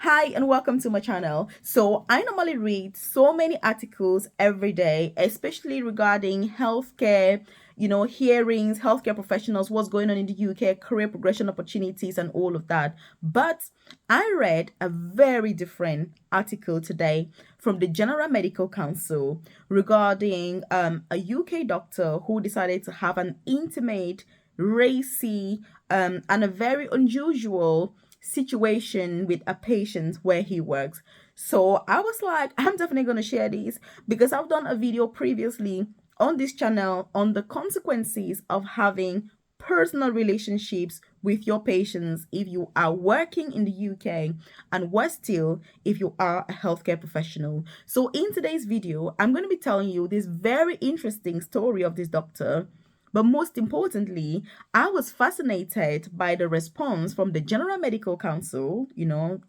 Hi and welcome to my channel. So I normally read so many articles every day, especially regarding healthcare, hearings, healthcare professionals, what's going on in the UK, career progression opportunities and all of that. But I read a very different article today from the General Medical Council regarding a UK doctor who decided to have an intimate, racy, and a very unusual situation with a patient where he works. So I was like, I'm definitely going to share these because I've done a video previously on this channel on the consequences of having personal relationships with your patients if you are working in the UK, and worse still if you are a healthcare professional. So in today's video, I'm going to be telling you this very interesting story of this doctor, but most importantly, I was fascinated by the response from the General Medical Council,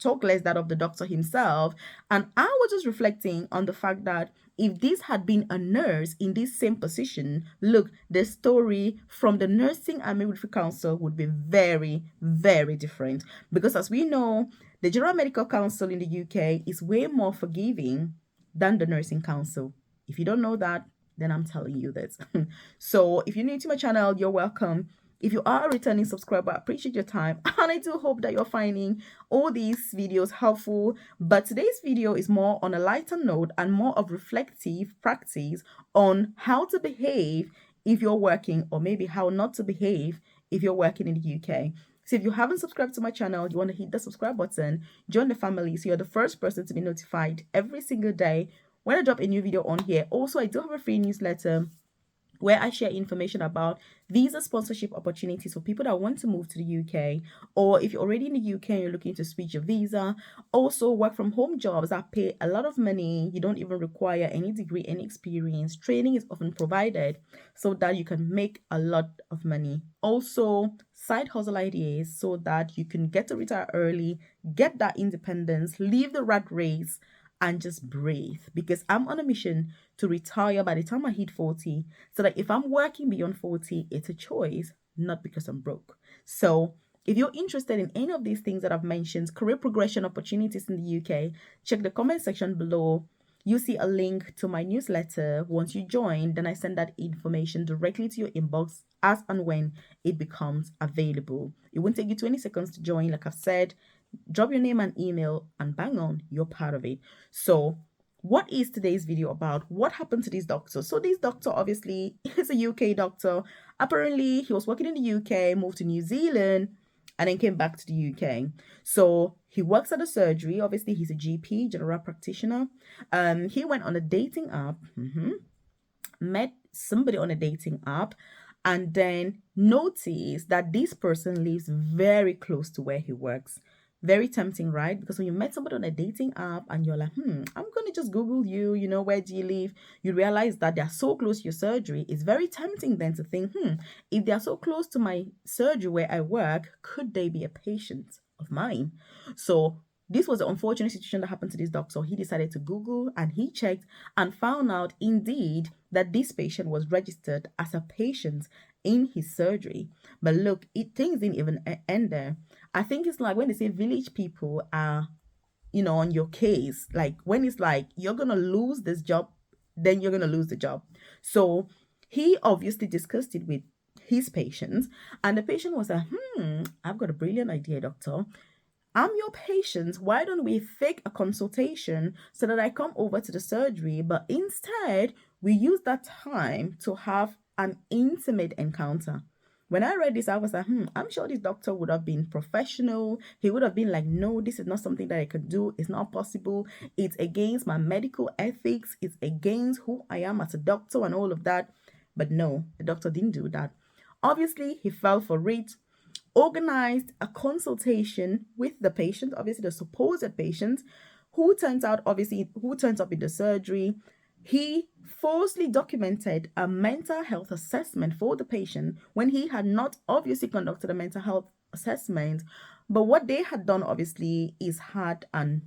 talk less that of the doctor himself. And I was just reflecting on the fact that if this had been a nurse in this same position, look, the story from the Nursing and Midwifery Council would be very, very different. Because as we know, the General Medical Council in the UK is way more forgiving than the Nursing Council. If you don't know that, then I'm telling you this. So if you're new to my channel, you're welcome. If you are a returning subscriber, I appreciate your time and I do hope that you're finding all these videos helpful. But today's video is more on a lighter note and more of reflective practice on how to behave if you're working, or maybe how not to behave if you're working in the UK. So if you haven't subscribed to my channel, you want to hit the subscribe button, join the family so you're the first person to be notified every single day when I drop a new video on here. Also, I do have a free newsletter where I share information about visa sponsorship opportunities for people that want to move to the UK, or if you're already in the UK and you're looking to switch your visa. Also, work from home jobs that pay a lot of money. You don't even require any degree, any experience. Training is often provided so that you can make a lot of money. Also, side hustle ideas so that you can get to retire early, get that independence, leave the rat race, and just breathe, because I'm on a mission to retire by the time I hit 40, so that if I'm working beyond 40, it's a choice, not because I'm broke. So if you're interested in any of these things that I've mentioned, career progression opportunities in the UK, check the comment section below. You see a link to my newsletter. Once you join, then I send that information directly to your inbox as and when it becomes available. It won't take you 20 seconds to join. Like I've said, drop your name and email and bang on, you're part of it. So what is today's video about? What happened to this doctor? So this doctor obviously is a UK doctor. Apparently he was working in the UK, moved to New Zealand, and then came back to the UK. So he works at a surgery. Obviously he's a GP, general practitioner. He went on a dating app, met somebody on a dating app, and then noticed that this person lives very close to where he works. Very tempting, right? Because when you met somebody on a dating app and you're like, I'm going to just Google you, where do you live? You realize that they're so close to your surgery. It's very tempting then to think, if they're so close to my surgery where I work, could they be a patient of mine? So this was an unfortunate situation that happened to this doctor. He decided to Google and he checked and found out indeed that this patient was registered as a patient in his surgery. But look, things didn't even end there. I think it's like when they say village people are, on your case, like when it's like you're going to lose this job, then you're going to lose the job. So he obviously discussed it with his patients, and the patient was like, I've got a brilliant idea, doctor. I'm your patient. Why don't we fake a consultation so that I come over to the surgery, but instead we use that time to have an intimate encounter? When I read this, I was like, I'm sure this doctor would have been professional. He would have been like, no, this is not something that I could do. It's not possible. It's against my medical ethics. It's against who I am as a doctor and all of that. But no, the doctor didn't do that. Obviously, he fell for it, organized a consultation with the patient, obviously the supposed patient, who turns up in the surgery. He falsely documented a mental health assessment for the patient when he had not obviously conducted a mental health assessment. But what they had done obviously is had an,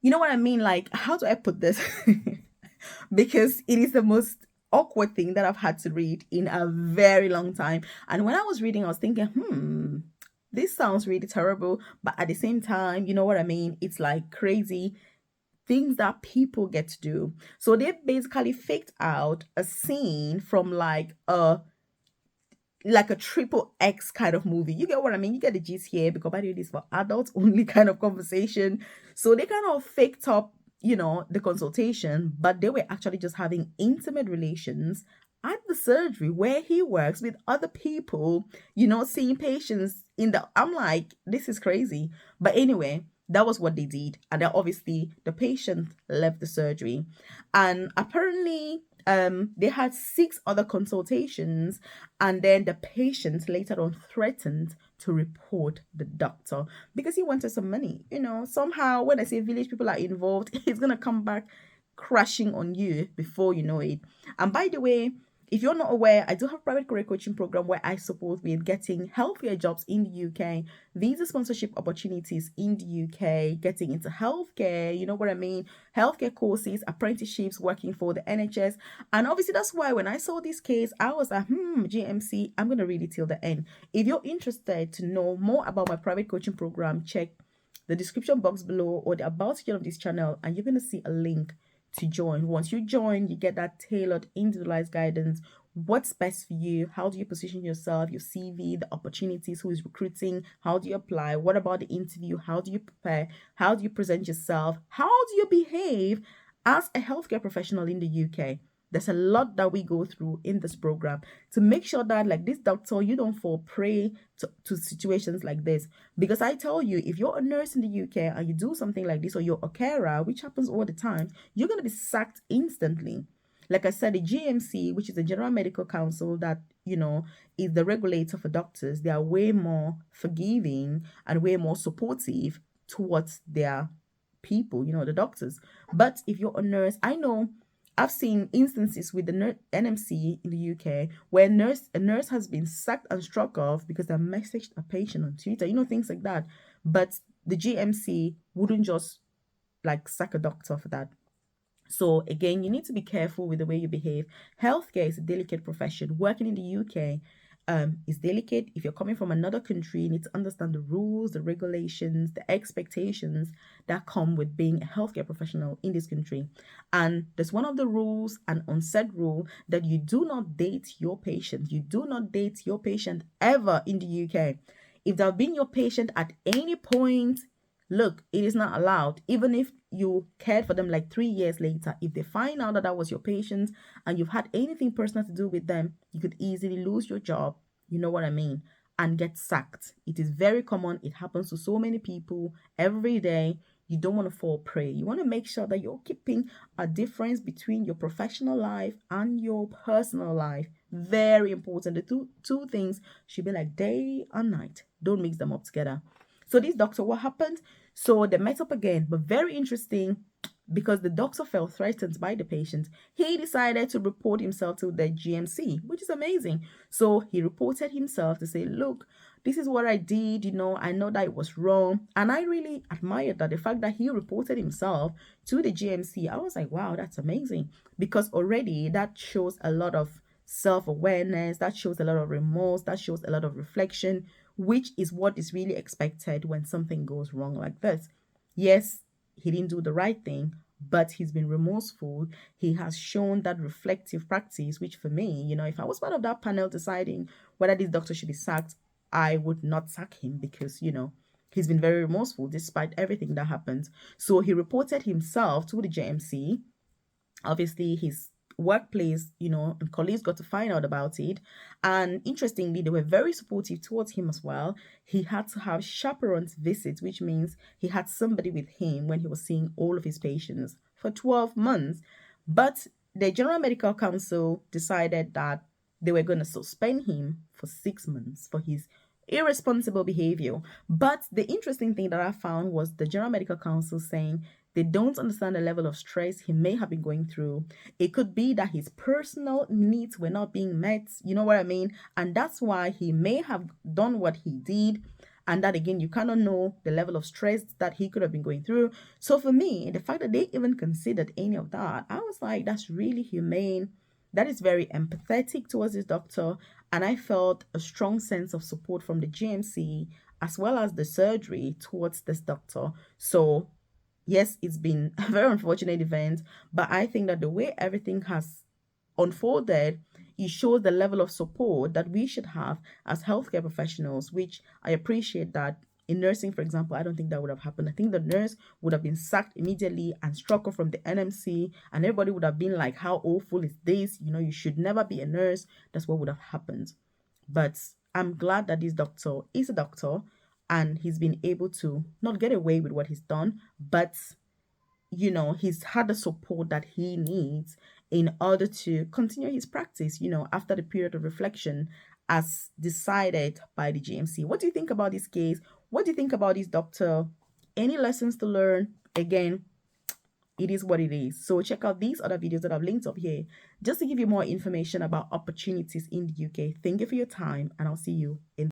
you know what I mean? Like, how do I put this? Because it is the most awkward thing that I've had to read in a very long time. And when I was reading, I was thinking, This sounds really terrible, but at the same time, you know what I mean? It's like crazy things that people get to do. So they basically faked out a scene from like a triple X kind of movie. You get what I mean? You get the gist here, because by the way, this is for adults only kind of conversation. So they kind of faked up, the consultation, but they were actually just having intimate relations at the surgery where he works with other people, seeing patients in the. I'm like, this is crazy. But anyway, that was what they did. And then obviously the patient left the surgery. And apparently, they had 6 other consultations, and then the patient later on threatened to report the doctor because he wanted some money. Somehow when I say village people are involved, it's gonna come back crashing on you before you know it. And by the way, if you're not aware, I do have a private career coaching program where I support with getting healthier jobs in the UK, visa sponsorship opportunities in the UK, getting into healthcare, you know what I mean? Healthcare courses, apprenticeships, working for the NHS. And obviously, that's why when I saw this case, I was like, GMC, I'm going to read it till the end. If you're interested to know more about my private coaching program, check the description box below or the about section of this channel, and you're going to see a link to join. Once you join, you get that tailored, individualized guidance. What's best for you? How do you position yourself, your CV, the opportunities, who is recruiting, how do you apply, what about the interview, how do you prepare, how do you present yourself, how do you behave as a healthcare professional in the UK. There's a lot that we go through in this program to make sure that, like this doctor, you don't fall prey to situations like this. Because I tell you, if you're a nurse in the UK and you do something like this, or you're a carer, which happens all the time, you're going to be sacked instantly. Like I said, the GMC, which is the General Medical Council, that, is the regulator for doctors, they are way more forgiving and way more supportive towards their people, the doctors. But if you're a nurse, I know I've seen instances with the NMC in the UK where a nurse has been sacked and struck off because they messaged a patient on Twitter, things like that. But the GMC wouldn't just like sack a doctor for that. So again, you need to be careful with the way you behave. Healthcare is a delicate profession. Working in the UK is delicate. If you're coming from another country, you need to understand the rules, the regulations, the expectations that come with being a healthcare professional in this country. And there's one of the rules, an unsaid rule, that you do not date your patient. You do not date your patient ever in the UK. If they've been your patient at any point, look, it is not allowed. Even if you cared for them like 3 years later, if they find out that that was your patient and you've had anything personal to do with them, you could easily lose your job, you know what I mean, and get sacked. It is very common. It happens to so many people every day. You don't want to fall prey. You want to make sure that you're keeping a difference between your professional life and your personal life. Very important. The two things should be like day and night. Don't mix them up together. So this doctor, what happened? So they met up again, but very interesting, because the doctor felt threatened by the patient. He decided to report himself to the GMC, which is amazing. So he reported himself to say, look, this is what I did, I know that it was wrong. And I really admired that, the fact that he reported himself to the GMC. I was like, wow, that's amazing, because already that shows a lot of self-awareness, that shows a lot of remorse, that shows a lot of reflection, which is what is really expected when something goes wrong like this. Yes, he didn't do the right thing, but he's been remorseful. He has shown that reflective practice, which for me, if I was part of that panel deciding whether this doctor should be sacked, I would not sack him, because, he's been very remorseful despite everything that happened. So he reported himself to the JMC. Obviously, his workplace, and colleagues got to find out about it. And interestingly, they were very supportive towards him as well. He had to have chaperones visits, which means he had somebody with him when he was seeing all of his patients for 12 months. But the General Medical Council decided that they were going to suspend him for 6 months for his irresponsible behavior. But the interesting thing that I found was the General Medical Council saying they don't understand the level of stress he may have been going through. It could be that his personal needs were not being met, you know what I mean? And that's why he may have done what he did. And that, again, you cannot know the level of stress that he could have been going through. So for me, the fact that they even considered any of that, I was like, that's really humane. That is very empathetic towards this doctor. And I felt a strong sense of support from the GMC as well as the surgery towards this doctor. So yes, it's been a very unfortunate event, but I think that the way everything has unfolded, it shows the level of support that we should have as healthcare professionals, which I appreciate that. In nursing, for example, I don't think that would have happened. I think the nurse would have been sacked immediately and struck off from the NMC, and everybody would have been like, how awful is this? You know, you should never be a nurse. That's what would have happened. But I'm glad that this doctor is a doctor and he's been able to not get away with what he's done, but he's had the support that he needs in order to continue his practice, after the period of reflection as decided by the GMC. What do you think about this case? What do you think about this doctor? Any lessons to learn? Again, it is what it is. So check out these other videos that I've linked up here just to give you more information about opportunities in the UK. Thank you for your time, and I'll see you in